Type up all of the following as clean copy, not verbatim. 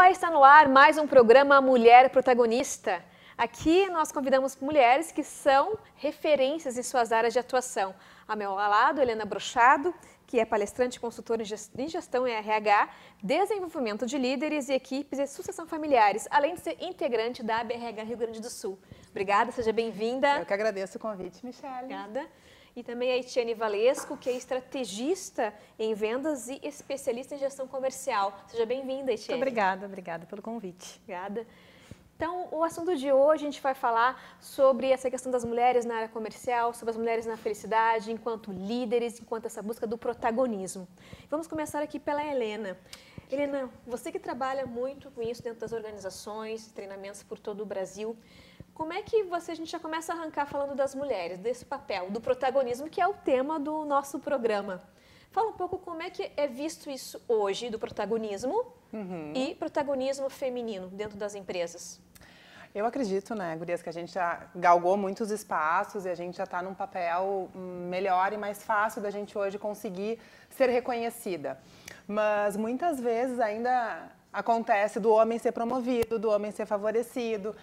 Olá, está no ar mais um programa Mulher Protagonista. Aqui nós convidamos mulheres que são referências em suas áreas de atuação. A meu lado, Helena Brochado, que é palestrante e consultora em gestão e RH, desenvolvimento de líderes e equipes e sucessão familiares, além de ser integrante da ABRH Rio Grande do Sul. Obrigada, seja bem-vinda. Eu que agradeço o convite, Michele. Obrigada. E também a Etienne Valesco, que é estrategista em vendas e especialista em gestão comercial. Seja bem-vinda, Etienne. Muito obrigada pelo convite. Obrigada. Então, o assunto de hoje a gente vai falar sobre essa questão das mulheres na área comercial, sobre as mulheres na felicidade, enquanto líderes, enquanto essa busca do protagonismo. Vamos começar aqui pela Helena. Helena, você que trabalha muito com isso dentro das organizações, treinamentos por todo o Brasil, como é que a gente já começa a arrancar falando das mulheres, desse papel, do protagonismo, que é o tema do nosso programa? Fala um pouco como é que é visto isso hoje, do protagonismo e protagonismo feminino dentro das empresas. Eu acredito, né, gurias, que a gente já galgou muitos espaços e a gente já está num papel melhor e mais fácil da gente hoje conseguir ser reconhecida. Mas muitas vezes ainda acontece do homem ser promovido, do homem ser favorecido.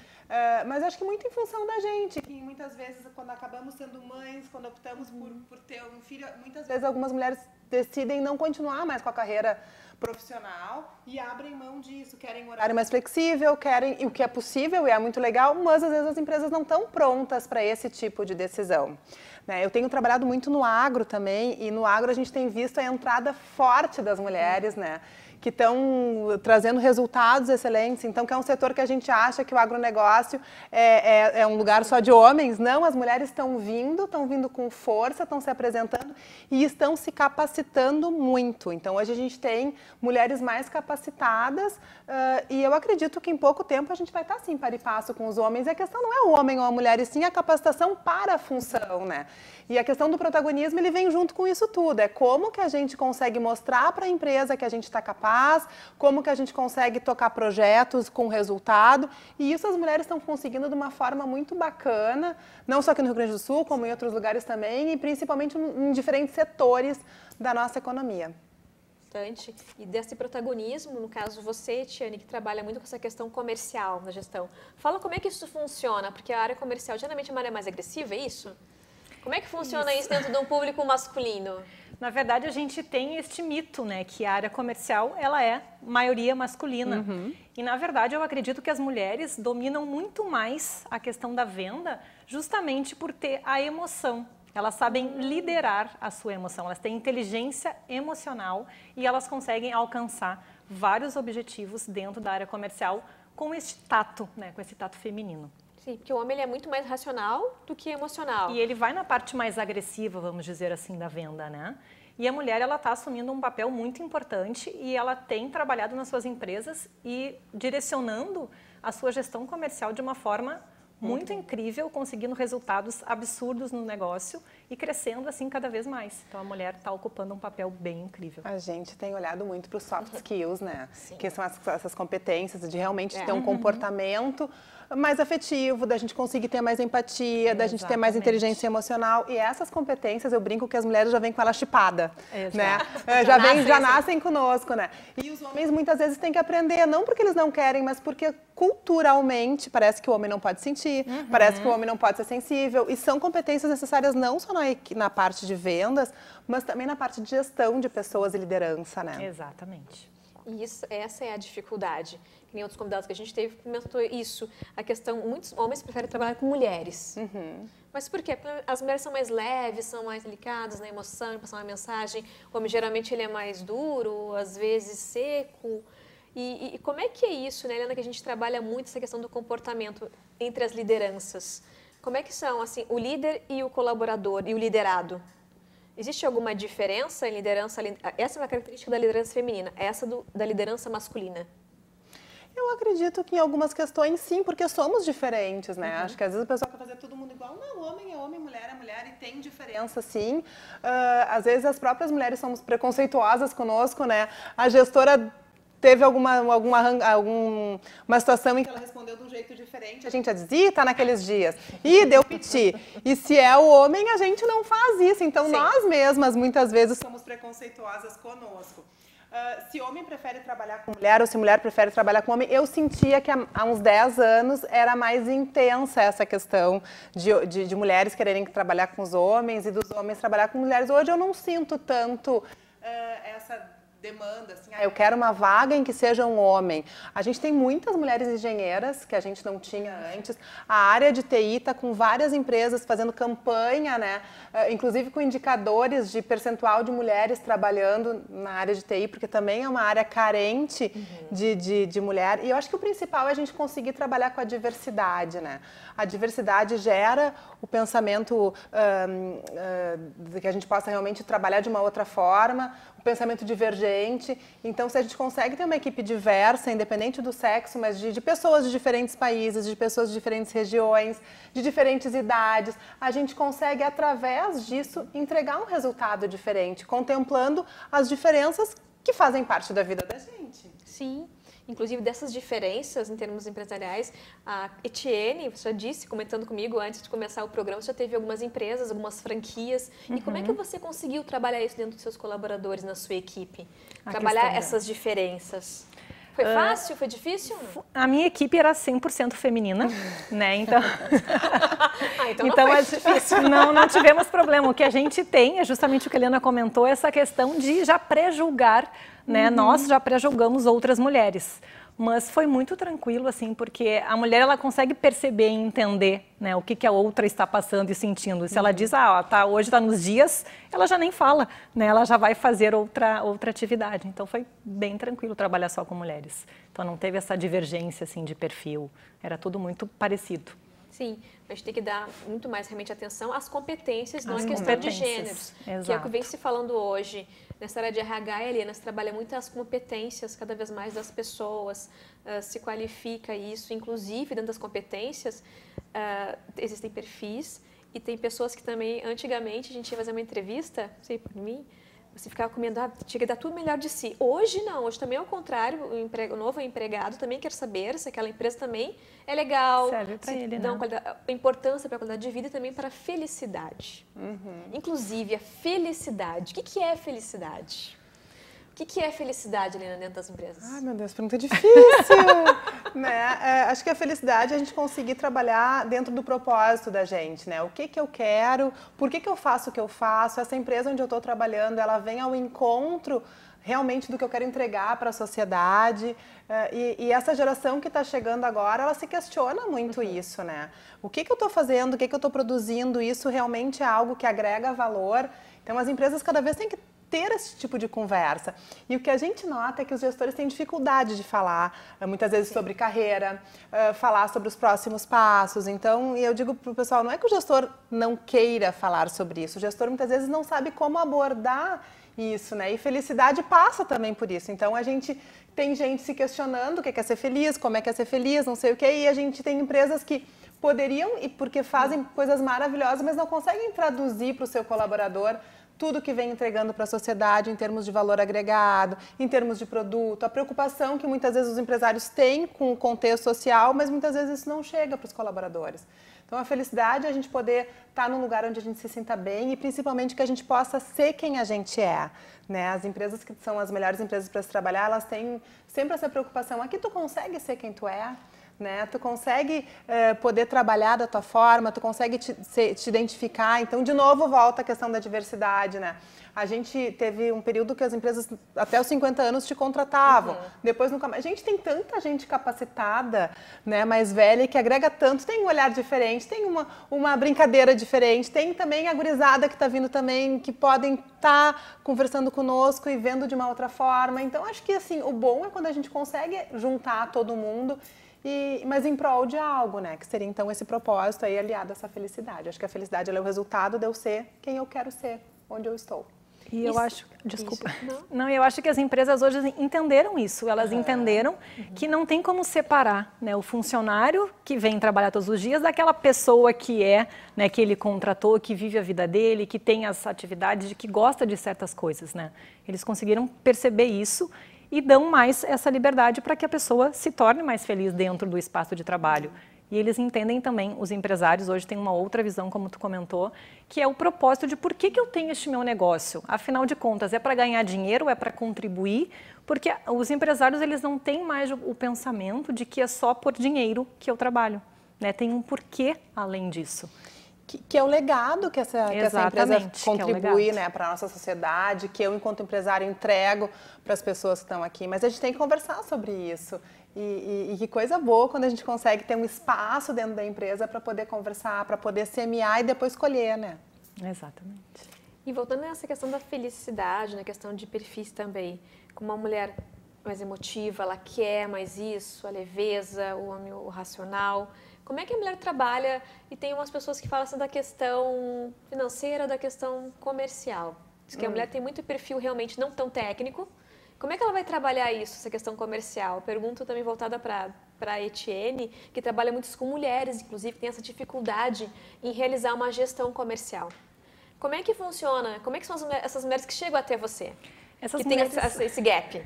Mas acho que muito em função da gente, que muitas vezes quando acabamos sendo mães, quando optamos por ter um filho, muitas vezes algumas mulheres decidem não continuar mais com a carreira profissional e abrem mão disso, querem um horário mais flexível, querem o que é possível e é muito legal, mas às vezes as empresas não estão prontas para esse tipo de decisão. Eu tenho trabalhado muito no agro também e no agro a gente tem visto a entrada forte das mulheres, né? Que estão trazendo resultados excelentes, então que é um setor que a gente acha que o agronegócio é um lugar só de homens. Não, as mulheres estão vindo com força, estão se apresentando e estão se capacitando muito. Então hoje a gente tem mulheres mais capacitadas e eu acredito que em pouco tempo a gente vai estar assim, para e passo com os homens. E a questão não é o homem ou a mulher, e sim a capacitação para a função, né? E a questão do protagonismo, ele vem junto com isso tudo. É como que a gente consegue mostrar para a empresa que a gente está capaz, como que a gente consegue tocar projetos com resultado. E isso as mulheres estão conseguindo de uma forma muito bacana, não só aqui no Rio Grande do Sul, como em outros lugares também, e principalmente em diferentes setores da nossa economia. E desse protagonismo, no caso você, Etienne, que trabalha muito com essa questão comercial na gestão. Fala como é que isso funciona, porque a área comercial geralmente é uma área mais agressiva, é isso? Como é que funciona isso dentro de um público masculino? Na verdade, a gente tem este mito, né, que a área comercial ela é maioria masculina. E, na verdade, eu acredito que as mulheres dominam muito mais a questão da venda justamente por ter a emoção. Elas sabem liderar a sua emoção, elas têm inteligência emocional e elas conseguem alcançar vários objetivos dentro da área comercial com esse tato, né, com esse tato feminino. Sim, porque o homem ele é muito mais racional do que emocional. E ele vai na parte mais agressiva, vamos dizer assim, da venda, né? E a mulher, ela está assumindo um papel muito importante e ela tem trabalhado nas suas empresas e direcionando a sua gestão comercial de uma forma muito incrível, conseguindo resultados absurdos no negócio e crescendo assim cada vez mais. Então a mulher está ocupando um papel bem incrível. A gente tem olhado muito para os soft skills, né? Sim. Que são essas competências de realmente ter um comportamento mais afetivo, da gente conseguir ter mais empatia, da gente ter mais inteligência emocional. E essas competências, eu brinco que as mulheres já vêm com ela chipada, né? Já nascem conosco, né? E os homens muitas vezes têm que aprender, não porque eles não querem, mas porque culturalmente parece que o homem não pode sentir, parece que o homem não pode ser sensível. E são competências necessárias não só na parte de vendas, mas também na parte de gestão de pessoas e liderança, né? Exatamente. E essa é a dificuldade. Que nem outros convidados que a gente teve, comentou isso. A questão, muitos homens preferem trabalhar com mulheres. Mas por quê? Porque as mulheres são mais leves, são mais delicadas na emoção, em passar uma mensagem. O homem, geralmente, ele é mais duro, às vezes seco. E como é que é isso, né, Helena, que a gente trabalha muito essa questão do comportamento entre as lideranças? Como é que são, assim, o líder e o colaborador, e o liderado? Existe alguma diferença em liderança? Essa é uma característica da liderança feminina, essa da liderança masculina. Eu acredito que em algumas questões sim, porque somos diferentes, né? Acho que às vezes o pessoal quer fazer todo mundo igual. Não, homem é homem, mulher é mulher e tem diferença sim. Às vezes as próprias mulheres somos preconceituosas conosco, né? A gestora teve alguma situação em que ela respondeu de um jeito diferente, a gente já diz, tá naqueles dias, deu piti. E se é o homem, a gente não faz isso. Então, nós mesmas, muitas vezes, somos preconceituosas conosco. Se homem prefere trabalhar com mulher ou se mulher prefere trabalhar com homem, eu sentia que há uns 10 anos era mais intensa essa questão de mulheres quererem trabalhar com os homens e dos homens trabalhar com mulheres. Hoje eu não sinto tanto essa demanda, assim, eu quero uma vaga em que seja um homem. A gente tem muitas mulheres engenheiras que a gente não tinha antes. A área de TI está com várias empresas fazendo campanha, né? Inclusive com indicadores de percentual de mulheres trabalhando na área de TI, porque também é uma área carente de mulher. E eu acho que o principal é a gente conseguir trabalhar com a diversidade, né? A diversidade gera o pensamento de que a gente possa realmente trabalhar de uma outra forma, o pensamento divergente. Então, se a gente consegue ter uma equipe diversa, independente do sexo, mas de pessoas de diferentes países, de pessoas de diferentes regiões, de diferentes idades, a gente consegue, através disso, entregar um resultado diferente, contemplando as diferenças que fazem parte da vida da gente. Sim. Inclusive, dessas diferenças em termos empresariais, a Etienne, você já disse, comentando comigo antes de começar o programa, você já teve algumas empresas, algumas franquias. E como é que você conseguiu trabalhar isso dentro dos seus colaboradores, na sua equipe? Trabalhar essas diferenças? Foi fácil? Foi difícil? A minha equipe era 100% feminina, né? Então, então não foi difícil. Não tivemos problema. O que a gente tem é justamente o que a Helena comentou, essa questão de já pré-julgar, né? Nós já pré-julgamos outras mulheres. Mas foi muito tranquilo, assim, porque a mulher, ela consegue perceber e entender, né, o que a outra está passando e sentindo. Se ela diz, hoje está nos dias, ela já nem fala, né, ela já vai fazer outra atividade. Então, foi bem tranquilo trabalhar só com mulheres. Então, não teve essa divergência, assim, de perfil. Era tudo muito parecido. Sim, a gente tem que dar muito mais realmente atenção às competências, não à questão de gêneros, que é o que vem se falando hoje. Nessa área de RH, Helena, se trabalha muito as competências cada vez mais das pessoas, se qualifica isso, inclusive dentro das competências existem perfis e tem pessoas que também, antigamente, a gente ia fazer uma entrevista, não sei por mim, você ficava comendo, tinha que dar tudo melhor de si. Hoje não, hoje também é o contrário, o novo empregado também quer saber se aquela empresa também é legal, serve para ele, né? Importância para a qualidade de vida e também para a felicidade. Inclusive, a felicidade. O que é felicidade? O que é felicidade, Helena, dentro das empresas? Ai, meu Deus, pergunta difícil! Né? Acho que a felicidade é a gente conseguir trabalhar dentro do propósito da gente, né? O que eu quero, por que eu faço o que eu faço, essa empresa onde eu estou trabalhando, ela vem ao encontro realmente do que eu quero entregar para a sociedade. E essa geração que está chegando agora, ela se questiona muito isso, né? O que eu estou fazendo, o que eu estou produzindo, isso realmente é algo que agrega valor. Então, as empresas cada vez têm que ter esse tipo de conversa. E o que a gente nota é que os gestores têm dificuldade de falar, muitas vezes, sobre carreira, falar sobre os próximos passos. Então, eu digo para o pessoal, não é que o gestor não queira falar sobre isso, o gestor muitas vezes não sabe como abordar isso, né? E felicidade passa também por isso. Então, a gente tem gente se questionando o que é ser feliz, como é que é ser feliz, não sei o quê, e a gente tem empresas que poderiam, e porque fazem coisas maravilhosas, mas não conseguem traduzir para o seu colaborador tudo que vem entregando para a sociedade em termos de valor agregado, em termos de produto, a preocupação que muitas vezes os empresários têm com o contexto social, mas muitas vezes isso não chega para os colaboradores. Então, a felicidade é a gente poder estar num lugar onde a gente se sinta bem e, principalmente, que a gente possa ser quem a gente é, né? As empresas que são as melhores empresas para se trabalhar, elas têm sempre essa preocupação. Aqui tu consegue ser quem tu é, né? Tu consegue poder trabalhar da tua forma, tu consegue te identificar. Então, de novo, volta a questão da diversidade, né? A gente teve um período que as empresas até os 50 anos te contratavam, depois nunca mais. Gente, tem tanta gente capacitada, né, mais velha, que agrega tanto, tem um olhar diferente, tem uma brincadeira diferente, tem também a gurizada que está vindo também, que podem estar conversando conosco e vendo de uma outra forma. Então, acho que assim, o bom é quando a gente consegue juntar todo mundo, mas em prol de algo, né? Que seria então esse propósito aí aliado a essa felicidade. Acho que a felicidade ela é o resultado de eu ser quem eu quero ser, onde eu estou. E eu acho, desculpa, não, eu acho que as empresas hoje entenderam isso, elas entenderam que não tem como separar, né, o funcionário que vem trabalhar todos os dias daquela pessoa que né, que ele contratou, que vive a vida dele, que tem as atividades, que gosta de certas coisas, né? Eles conseguiram perceber isso e dão mais essa liberdade para que a pessoa se torne mais feliz dentro do espaço de trabalho. E eles entendem também, os empresários hoje têm uma outra visão, como tu comentou, que é o propósito de por que eu tenho este meu negócio. Afinal de contas, é para ganhar dinheiro, é para contribuir, porque os empresários eles não têm mais o pensamento de que é só por dinheiro que eu trabalho, né? Tem um porquê além disso. Que é o legado que essa empresa contribui, né, para a nossa sociedade, que eu, enquanto empresário, entrego para as pessoas que estão aqui. Mas a gente tem que conversar sobre isso. E que coisa boa quando a gente consegue ter um espaço dentro da empresa para poder conversar, para poder semear e depois colher, né? Exatamente. E voltando nessa questão da felicidade, na questão de perfis também, como uma mulher mais emotiva, ela quer mais isso, a leveza, o homem, o racional. Como é que a mulher trabalha? E tem umas pessoas que falam assim da questão financeira, da questão comercial. Diz que a mulher tem muito perfil realmente não tão técnico. Como é que ela vai trabalhar isso, essa questão comercial? Pergunta também voltada para a Etienne, que trabalha muito com mulheres, inclusive, que tem essa dificuldade em realizar uma gestão comercial. Como é que funciona? Como é que são essas mulheres que chegam até você? Essas que mulheres... tem esse gap?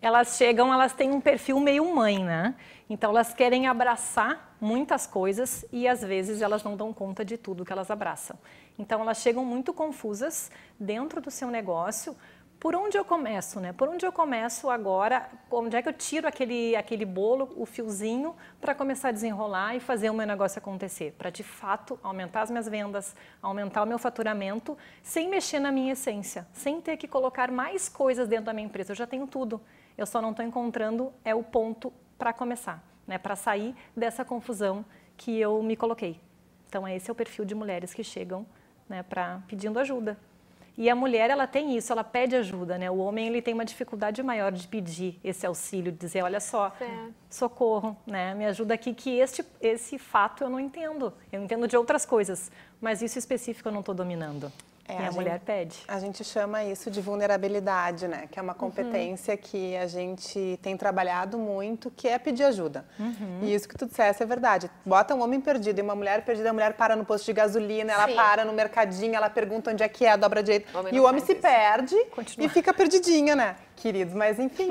Elas chegam, elas têm um perfil meio mãe, né? Então, elas querem abraçar muitas coisas e, às vezes, elas não dão conta de tudo que elas abraçam. Então, elas chegam muito confusas dentro do seu negócio. Por onde eu começo, né? Por onde eu começo agora? Onde é que eu tiro aquele bolo, o fiozinho, para começar a desenrolar e fazer o meu negócio acontecer? Para, de fato, aumentar as minhas vendas, aumentar o meu faturamento, sem mexer na minha essência, sem ter que colocar mais coisas dentro da minha empresa. Eu já tenho tudo. Eu só não estou encontrando o ponto para começar, né? Para sair dessa confusão que eu me coloquei. Então, esse é o perfil de mulheres que chegam, né, pedindo ajuda. E a mulher, ela tem isso, ela pede ajuda, né? O homem, ele tem uma dificuldade maior de pedir esse auxílio, de dizer, olha só, socorro, né? Me ajuda aqui, que esse fato eu não entendo. Eu entendo de outras coisas, mas isso específico eu não estou dominando. E a mulher pede. A gente chama isso de vulnerabilidade, né? Que é uma competência que a gente tem trabalhado muito, que é pedir ajuda. E isso que tu disseste é verdade. Bota um homem perdido e uma mulher perdida, a mulher para no posto de gasolina, ela para no mercadinho, ela pergunta onde é que é, dobra direito. E o homem se perde e fica perdidinho, né? Queridos, mas enfim,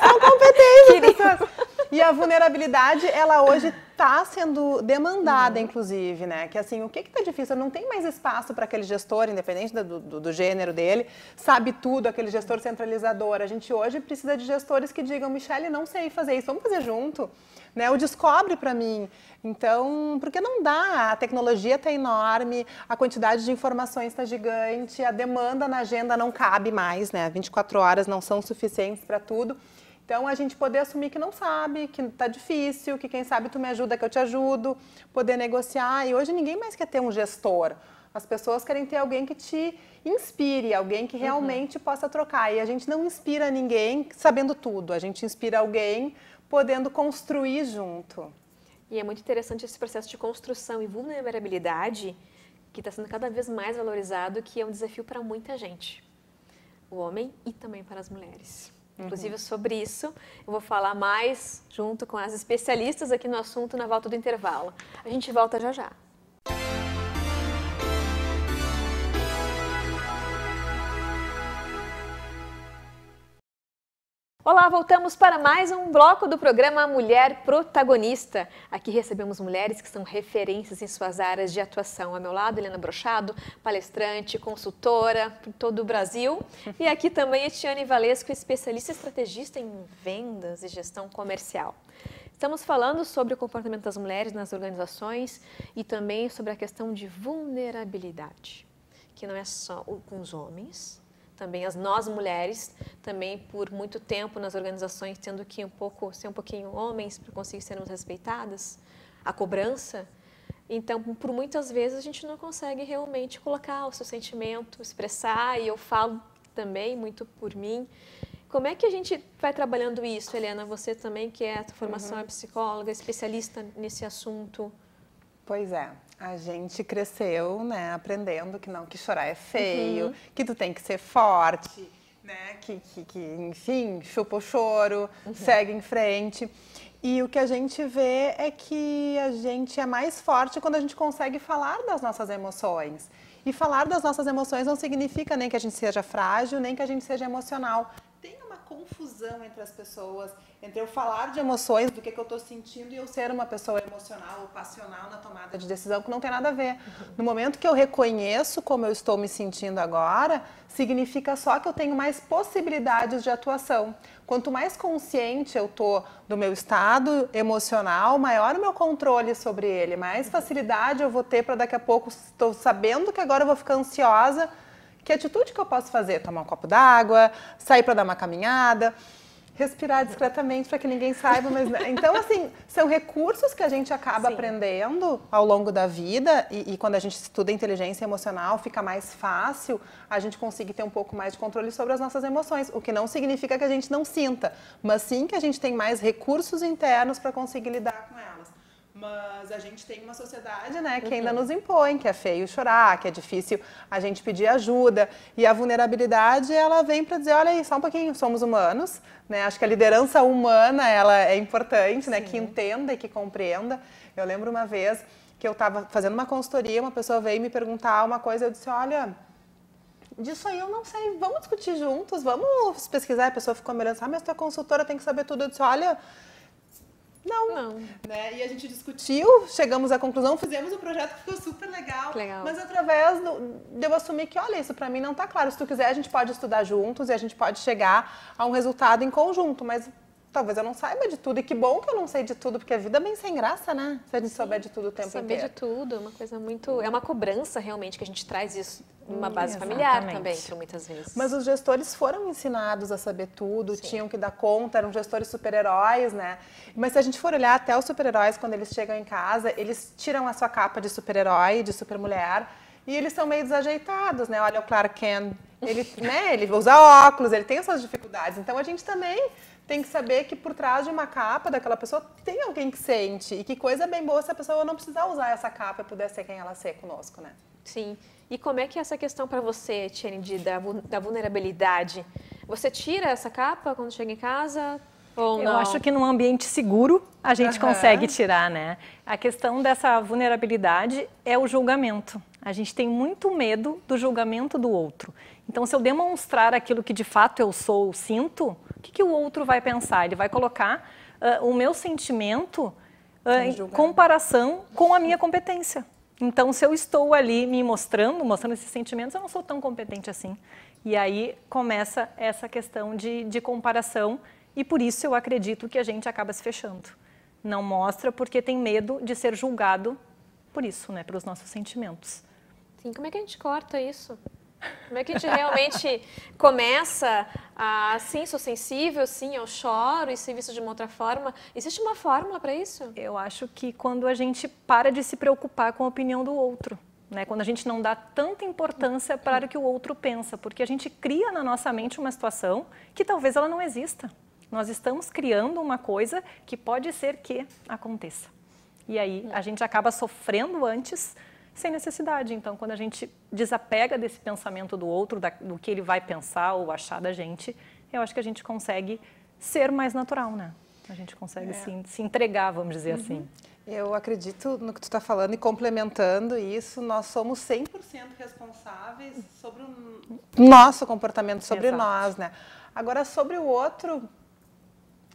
são competências. E a vulnerabilidade, ela hoje está sendo demandada, inclusive, né? Que assim, o que está difícil? Não tem mais espaço para aquele gestor, independente do gênero dele, sabe tudo, aquele gestor centralizador. A gente hoje precisa de gestores que digam, Michele, não sei fazer isso, vamos fazer junto, né? O descobre para mim. Então, porque não dá, a tecnologia está enorme, a quantidade de informações está gigante, a demanda na agenda não cabe mais, né? 24 horas não são suficientes para tudo. Então, a gente poder assumir que não sabe, que está difícil, que quem sabe tu me ajuda, que eu te ajudo, poder negociar. E hoje ninguém mais quer ter um gestor. As pessoas querem ter alguém que te inspire, alguém que realmente possa trocar. E a gente não inspira ninguém sabendo tudo, a gente inspira alguém podendo construir junto. E é muito interessante esse processo de construção e vulnerabilidade que está sendo cada vez mais valorizado, que é um desafio para muita gente. O homem e também para as mulheres. Inclusive, sobre isso, eu vou falar mais junto com as especialistas aqui no assunto na volta do intervalo. A gente volta já já. Olá, voltamos para mais um bloco do programa Mulher Protagonista. Aqui recebemos mulheres que são referências em suas áreas de atuação. Ao meu lado, Helena Brochado, palestrante, consultora por todo o Brasil. E aqui também Etienne Valesco, especialista estrategista em vendas e gestão comercial. Estamos falando sobre o comportamento das mulheres nas organizações e também sobre a questão de vulnerabilidade, que não é só com os homens, também nós mulheres, também por muito tempo nas organizações tendo que ser um pouquinho homens para conseguir sermos respeitadas, a cobrança. Então, por muitas vezes a gente não consegue realmente colocar o seu sentimento, expressar, e eu falo também muito por mim. Como é que a gente vai trabalhando isso, Helena? Você também, que é a tua formação é psicóloga, especialista nesse assunto. Pois é, a gente cresceu, né, aprendendo que chorar é feio, que tu tem que ser forte, né, que enfim, chupa o choro, segue em frente. E o que a gente vê é que a gente é mais forte quando a gente consegue falar das nossas emoções. E falar das nossas emoções não significa nem que a gente seja frágil, nem que a gente seja emocional. Tem uma confusão entre as pessoas, entre eu falar de emoções, do que eu estou sentindo, e eu ser uma pessoa emocional ou passional na tomada de decisão, que não tem nada a ver. No momento que eu reconheço como eu estou me sentindo agora, significa só que eu tenho mais possibilidades de atuação. Quanto mais consciente eu estou do meu estado emocional, maior o meu controle sobre ele, mais facilidade eu vou ter para daqui a pouco, estou sabendo que agora eu vou ficar ansiosa. Que atitude que eu posso fazer? Tomar um copo d'água, sair para dar uma caminhada, respirar discretamente para que ninguém saiba. Mas então, assim, são recursos que a gente acaba aprendendo ao longo da vida e quando a gente estuda inteligência emocional, fica mais fácil a gente conseguir ter um pouco mais de controle sobre as nossas emoções, o que não significa que a gente não sinta, mas sim que a gente tem mais recursos internos para conseguir lidar com elas. Mas a gente tem uma sociedade, né, que ainda nos impõe, que é feio chorar, que é difícil a gente pedir ajuda. E a vulnerabilidade, ela vem para dizer, olha aí, só um pouquinho, somos humanos, né? Acho que a liderança humana, ela é importante, né, que entenda e que compreenda. Eu lembro uma vez que eu estava fazendo uma consultoria, uma pessoa veio me perguntar uma coisa, eu disse, olha, disso aí eu não sei, vamos discutir juntos, vamos pesquisar. A pessoa ficou me olhando, mas tu é consultora, tem que saber tudo. Eu disse, olha... Não. Né? E a gente discutiu, chegamos à conclusão, fizemos um projeto que ficou super legal. Mas através de eu assumir que, olha, isso para mim não está claro. Se tu quiser, a gente pode estudar juntos e a gente pode chegar a um resultado em conjunto, mas talvez eu não saiba de tudo. E que bom que eu não sei de tudo, porque a vida é bem sem graça, né? Se a gente souber de tudo o tempo inteiro. Saber de tudo é uma coisa muito... É uma cobrança, realmente, que a gente traz isso numa base familiar também, muitas vezes. Mas os gestores foram ensinados a saber tudo, tinham que dar conta, eram gestores super-heróis, né? Mas se a gente for olhar até os super-heróis, quando eles chegam em casa, eles tiram a sua capa de super-herói, de super-mulher, e eles são meio desajeitados, né? Olha o Clark Kent, ele usa óculos, ele tem essas dificuldades. Então a gente também tem que saber que por trás de uma capa daquela pessoa tem alguém que sente. E que coisa bem boa se a pessoa não precisar usar essa capa e puder ser quem ela ser conosco, né? Sim. E como é que é essa questão para você, Tiane, da vulnerabilidade? Você tira essa capa quando chega em casa ou não? Eu acho que num ambiente seguro a gente consegue tirar, né? A questão dessa vulnerabilidade é o julgamento. A gente tem muito medo do julgamento do outro. Então, se eu demonstrar aquilo que de fato eu sou, eu sinto, o que o outro vai pensar? Ele vai colocar o meu sentimento em comparação com a minha competência. Então, se eu estou ali me mostrando esses sentimentos, eu não sou tão competente assim. E aí começa essa questão de comparação e por isso eu acredito que a gente acaba se fechando. Não mostra porque tem medo de ser julgado por isso, né, pelos nossos sentimentos. Sim, como é que a gente corta isso? Como é que a gente realmente começa a, sim, sou sensível, sim, eu choro e ser visto de uma outra forma? Existe uma fórmula para isso? Eu acho que quando a gente para de se preocupar com a opinião do outro, né? Quando a gente não dá tanta importância para o que o outro pensa, porque a gente cria na nossa mente uma situação que talvez ela não exista. Nós estamos criando uma coisa que pode ser que aconteça. E aí a gente acaba sofrendo antes sem necessidade. Então, quando a gente desapega desse pensamento do outro, do que ele vai pensar ou achar da gente, eu acho que a gente consegue ser mais natural, né? A gente consegue se entregar, vamos dizer assim. Eu acredito no que tu está falando e complementando isso, nós somos 100% responsáveis sobre o nosso comportamento, sobre nós, né? Agora, sobre o outro...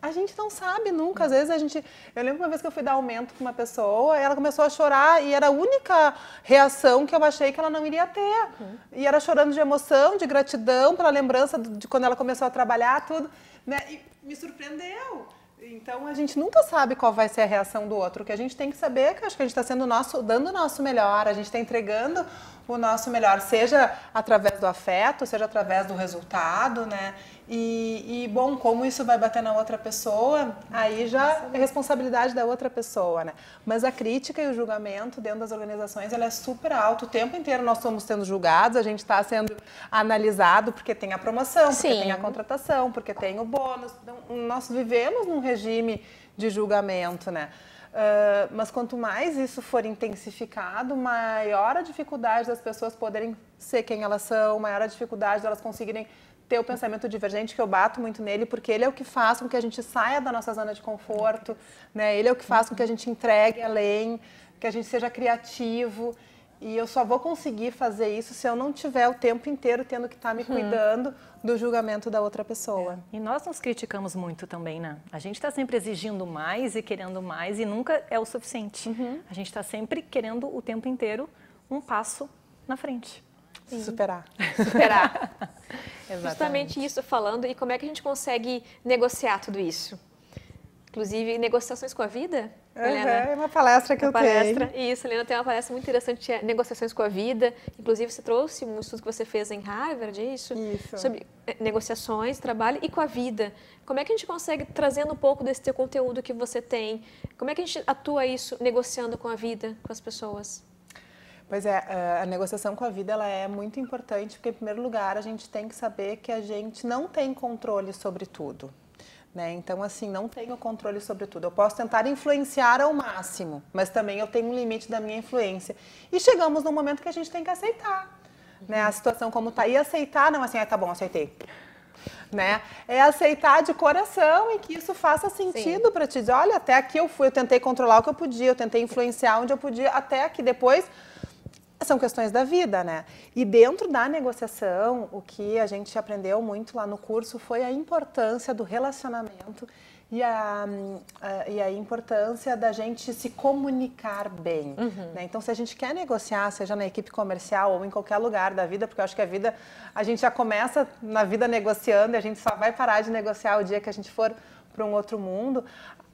A gente não sabe nunca, às vezes eu lembro uma vez que eu fui dar aumento para uma pessoa e ela começou a chorar e era a única reação que eu achei que ela não iria ter. E era chorando de emoção, de gratidão pela lembrança de quando ela começou a trabalhar, tudo, né? E me surpreendeu. Então a gente nunca sabe qual vai ser a reação do outro. O que a gente tem que saber é que acho que a gente está dando o nosso melhor, a gente está entregando o nosso melhor, seja através do afeto, seja através do resultado, né? E bom, como isso vai bater na outra pessoa, aí já é responsabilidade da outra pessoa, né? Mas a crítica e o julgamento dentro das organizações, ela é super alto. O tempo inteiro nós estamos sendo julgados, a gente está sendo analisado porque tem a promoção, porque tem a contratação, porque tem o bônus. Então, nós vivemos num regime de julgamento, né? Mas quanto mais isso for intensificado, maior a dificuldade das pessoas poderem ser quem elas são, maior a dificuldade delas conseguirem ter o pensamento divergente, que eu bato muito nele, porque ele é o que faz com que a gente saia da nossa zona de conforto, né? Ele é o que faz com que a gente entregue além, que a gente seja criativo. e eu só vou conseguir fazer isso se eu não tiver o tempo inteiro tendo que estar me cuidando do julgamento da outra pessoa. E nós nos criticamos muito também, né? A gente está sempre exigindo mais e querendo mais e nunca é o suficiente. A gente está sempre querendo o tempo inteiro um passo na frente. Superar. Justamente isso falando, e como é que a gente consegue negociar tudo isso? Inclusive, negociações com a vida, Helena? É uma palestra que eu tenho. Isso, Helena tem uma palestra muito interessante, negociações com a vida. Inclusive, você trouxe um estudo que você fez em Harvard, é isso? Isso. Sobre negociações, trabalho e com a vida. Como é que a gente consegue, trazendo um pouco desse teu conteúdo que você tem, como é que a gente atua isso negociando com a vida, com as pessoas? Pois é, a negociação com a vida ela é muito importante, porque, em primeiro lugar, a gente tem que saber que a gente não tem controle sobre tudo. Né? Então, assim, não tenho controle sobre tudo. Eu posso tentar influenciar ao máximo, mas também eu tenho um limite da minha influência. E chegamos num momento que a gente tem que aceitar, né? A situação como está. E aceitar, não assim, tá bom, aceitei. Né? É aceitar de coração e que isso faça sentido para ti. Dizer, olha, até aqui eu fui, eu tentei controlar o que eu podia, eu tentei influenciar onde eu podia, até aqui depois... São questões da vida, né? E dentro da negociação, o que a gente aprendeu muito lá no curso foi a importância do relacionamento e a importância da gente se comunicar bem. Né? Então, se a gente quer negociar, seja na equipe comercial ou em qualquer lugar da vida, porque eu acho que a vida, a gente já começa na vida negociando e a gente só vai parar de negociar o dia que a gente for para um outro mundo.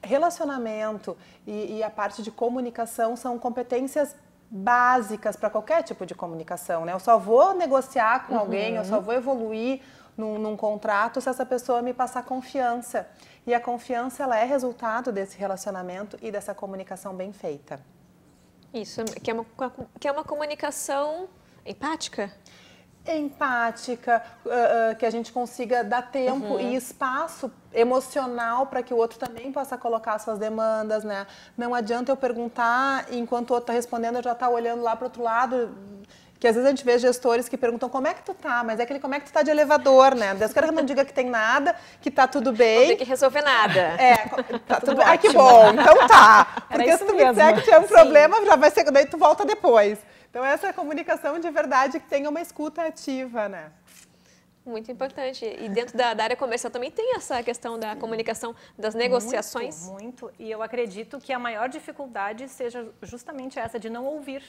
Relacionamento e a parte de comunicação são competências básicas para qualquer tipo de comunicação, né? Eu só vou negociar com alguém, eu só vou evoluir num contrato se essa pessoa me passar confiança. E a confiança, ela é resultado desse relacionamento e dessa comunicação bem feita. Isso, que é uma comunicação empática? Empática, que a gente consiga dar tempo e espaço emocional para que o outro também possa colocar suas demandas, né? Não adianta eu perguntar e enquanto o outro está respondendo eu já estou olhando lá para o outro lado, que às vezes a gente vê gestores que perguntam como é que tu tá, mas é aquele como é que tu tá de elevador, né? Deus quero que não diga que tem nada, que tá tudo bem. Não tem que resolver nada. Tá tudo bem. Ai, que bom, então tá. Porque se tu me disser que tinha um problema, já vai ser, daí tu volta depois. Então, essa é a comunicação de verdade que tenha uma escuta ativa, né? Muito importante. E dentro da área comercial também tem essa questão da comunicação, das negociações? Muito. E eu acredito que a maior dificuldade seja justamente essa, de não ouvir.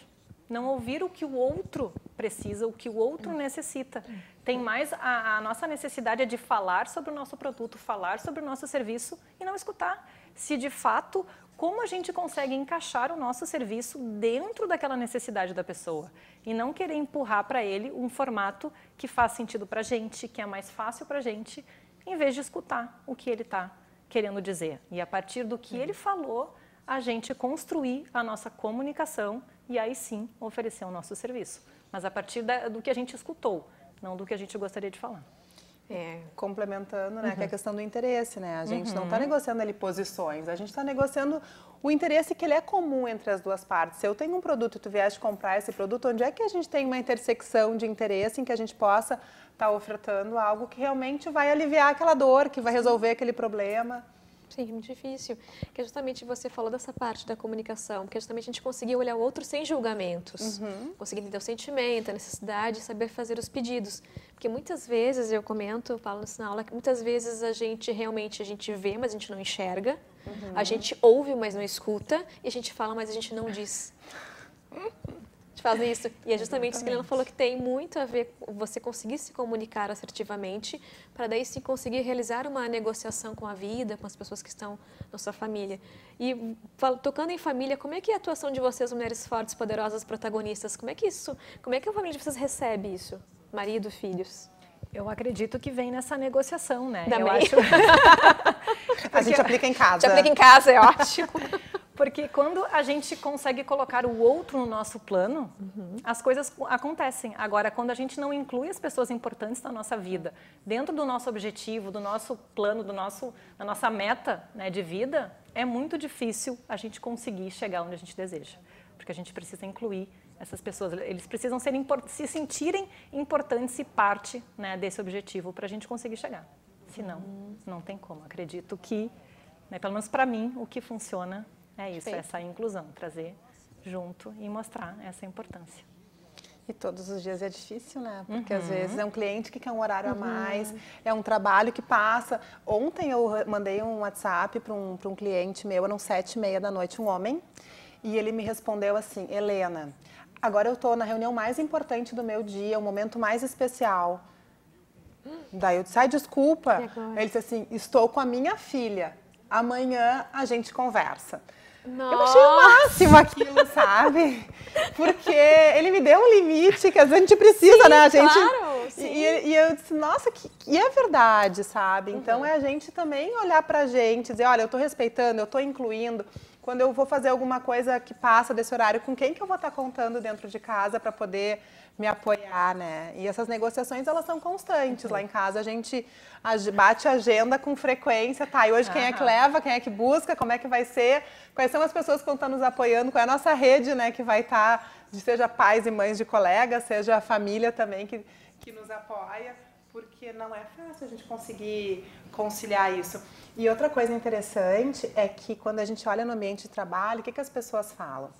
Não ouvir o que o outro precisa, o que o outro necessita. Tem mais, a nossa necessidade é de falar sobre o nosso produto, falar sobre o nosso serviço e não escutar. Se de fato, como a gente consegue encaixar o nosso serviço dentro daquela necessidade da pessoa e não querer empurrar para ele um formato que faz sentido para a gente, que é mais fácil para a gente, em vez de escutar o que ele está querendo dizer. E a partir do que ele falou, a gente construir a nossa comunicação e aí sim oferecer o nosso serviço. Mas a partir do que a gente escutou, não do que a gente gostaria de falar. Complementando, né, que é a questão do interesse, né? A gente não está negociando ali posições, a gente está negociando o interesse que ele é comum entre as duas partes. Se eu tenho um produto e tu vieste comprar esse produto, onde é que a gente tem uma intersecção de interesse em que a gente possa estar ofertando algo que realmente vai aliviar aquela dor, que vai resolver aquele problema? Sim, é muito difícil. Que é justamente você falou dessa parte da comunicação, porque justamente a gente conseguir olhar o outro sem julgamentos, conseguir entender o sentimento, a necessidade, saber fazer os pedidos. Porque muitas vezes, eu comento, eu falo isso na aula, que muitas vezes a gente vê, mas a gente não enxerga, a gente ouve, mas não escuta, e a gente fala, mas a gente não diz. A gente faz isso. E é justamente isso que a Helena falou, que tem muito a ver com você conseguir se comunicar assertivamente, para daí sim conseguir realizar uma negociação com a vida, com as pessoas que estão na sua família. E tocando em família, como é que é a atuação de vocês, mulheres fortes, poderosas, protagonistas? Como é que a família de vocês recebe isso? Marido, filhos? Eu acredito que vem nessa negociação, né? Eu acho. A gente aplica em casa. A gente aplica em casa, é ótimo. Porque quando a gente consegue colocar o outro no nosso plano, as coisas acontecem. Agora, quando a gente não inclui as pessoas importantes na nossa vida, dentro do nosso objetivo, do nosso plano, da nossa meta, né, de vida, é muito difícil a gente conseguir chegar onde a gente deseja. Porque a gente precisa incluir essas pessoas. Eles precisam se sentirem importantes e parte, né, desse objetivo para a gente conseguir chegar. Senão, não tem como. Acredito que, né, pelo menos para mim, o que funciona é isso, essa inclusão, trazer junto e mostrar essa importância. E todos os dias é difícil, né? Porque às vezes é um cliente que quer um horário a mais, é um trabalho que passa. Ontem eu mandei um WhatsApp para um cliente meu, eram 7h30 da noite, um homem, e ele me respondeu assim: Helena, agora eu estou na reunião mais importante do meu dia, o momento mais especial. Daí eu disse: ai, desculpa. Ele disse assim: estou com a minha filha, amanhã a gente conversa. Nossa. Eu achei o máximo aquilo, sabe? Porque ele me deu um limite que às vezes a gente precisa, sim, né? A gente, claro, sim. E eu disse, nossa, e é verdade, sabe? Então é a gente também olhar pra gente, dizer, olha, eu tô respeitando, eu tô incluindo. Quando eu vou fazer alguma coisa que passa desse horário, com quem que eu vou estar contando dentro de casa para poder me apoiar, né? E essas negociações, elas são constantes. Lá em casa a gente bate a agenda com frequência, tá? E hoje quem é que leva, quem é que busca, como é que vai ser, quais são as pessoas que vão estar nos apoiando, qual é a nossa rede, né, que vai estar, seja pais e mães de colegas, seja a família também que nos apoia, porque não é fácil a gente conseguir conciliar isso. E outra coisa interessante é que quando a gente olha no ambiente de trabalho, o que as pessoas falam?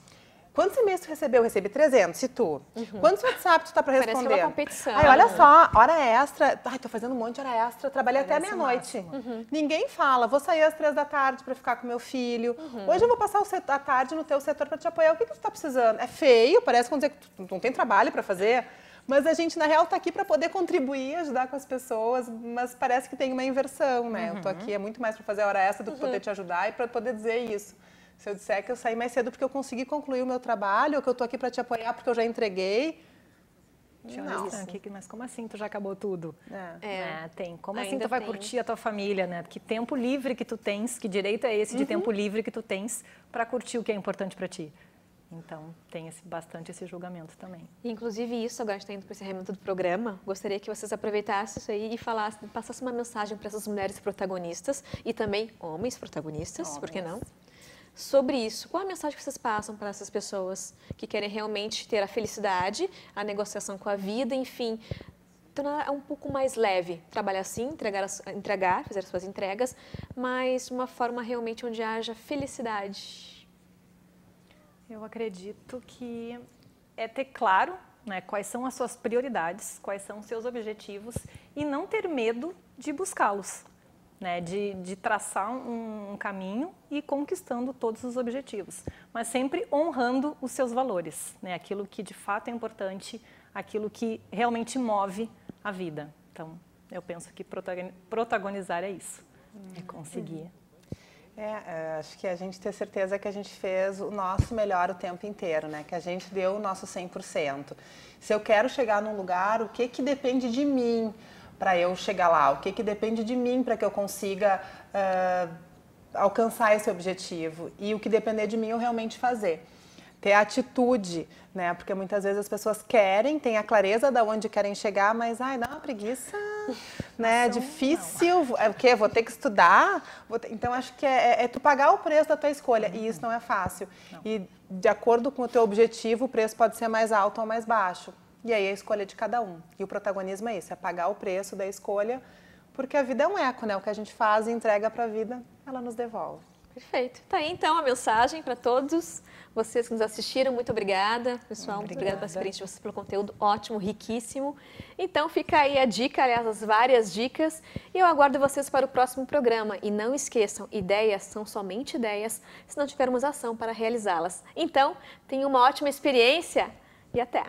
Quantos e-mails tu recebeu? Eu recebi 300, e tu? Quantos WhatsApp tu tá para responder? Parece uma competição. Ai, olha só, hora extra. Ai, tô fazendo um monte de hora extra, trabalhei até meia-noite. Ninguém fala, vou sair às 3 da tarde para ficar com meu filho. Hoje eu vou passar a tarde no teu setor para te apoiar. O que tu tá precisando? É feio, parece quando dizer que tu não tem trabalho para fazer. Mas a gente, na real, tá aqui para poder contribuir, ajudar com as pessoas, mas parece que tem uma inversão, né? Eu tô aqui, é muito mais para fazer a hora extra do que poder te ajudar e para poder dizer isso. Se eu disser que eu saí mais cedo porque eu consegui concluir o meu trabalho, ou que eu tô aqui para te apoiar porque eu já entreguei... Não. Mas como assim tu já acabou tudo? Tem. Como assim Ainda tu vai tem. curtir a tua família, né? Que tempo livre que tu tens, que direito é esse de tempo livre que tu tens para curtir o que é importante para ti? Então, tem bastante esse julgamento também. Inclusive isso, agora a gente está indo para o encerramento do programa, gostaria que vocês aproveitassem isso aí e passassem uma mensagem para essas mulheres protagonistas e também homens protagonistas, por que não? Sobre isso, qual a mensagem que vocês passam para essas pessoas que querem realmente ter a felicidade, a negociação com a vida, enfim, tornar um pouco mais leve, trabalhar assim, entregar, fazer as suas entregas, mas de uma forma realmente onde haja felicidade. Eu acredito que é ter claro, né, quais são as suas prioridades, quais são os seus objetivos e não ter medo de buscá-los, né, de traçar um caminho e conquistando todos os objetivos, mas sempre honrando os seus valores, né, aquilo que de fato é importante, aquilo que realmente move a vida. Então, eu penso que protagonizar é isso, é conseguir. Acho que a gente ter certeza que a gente fez o nosso melhor o tempo inteiro, né? Que a gente deu o nosso 100%. Se eu quero chegar num lugar, o que depende de mim para eu chegar lá? O que depende de mim para que eu consiga alcançar esse objetivo? E o que depender de mim eu realmente fazer. Ter atitude, né? Porque muitas vezes as pessoas querem, têm a clareza de onde querem chegar, mas dá uma preguiça, né? É difícil, é o quê? Vou ter que estudar? Então acho que é tu pagar o preço da tua escolha, e isso não é fácil. E de acordo com o teu objetivo, o preço pode ser mais alto ou mais baixo. E aí é a escolha de cada um. E o protagonismo é isso, é pagar o preço da escolha, porque a vida é um eco, né? O que a gente faz e entrega para a vida, ela nos devolve. Perfeito. Tá aí então a mensagem para todos vocês que nos assistiram. Muito obrigada, pessoal. Muito obrigada pela experiência de vocês, pelo conteúdo ótimo, riquíssimo. Então fica aí a dica, aliás, as várias dicas. E eu aguardo vocês para o próximo programa. E não esqueçam, ideias são somente ideias se não tivermos ação para realizá-las. Então, tenham uma ótima experiência e até!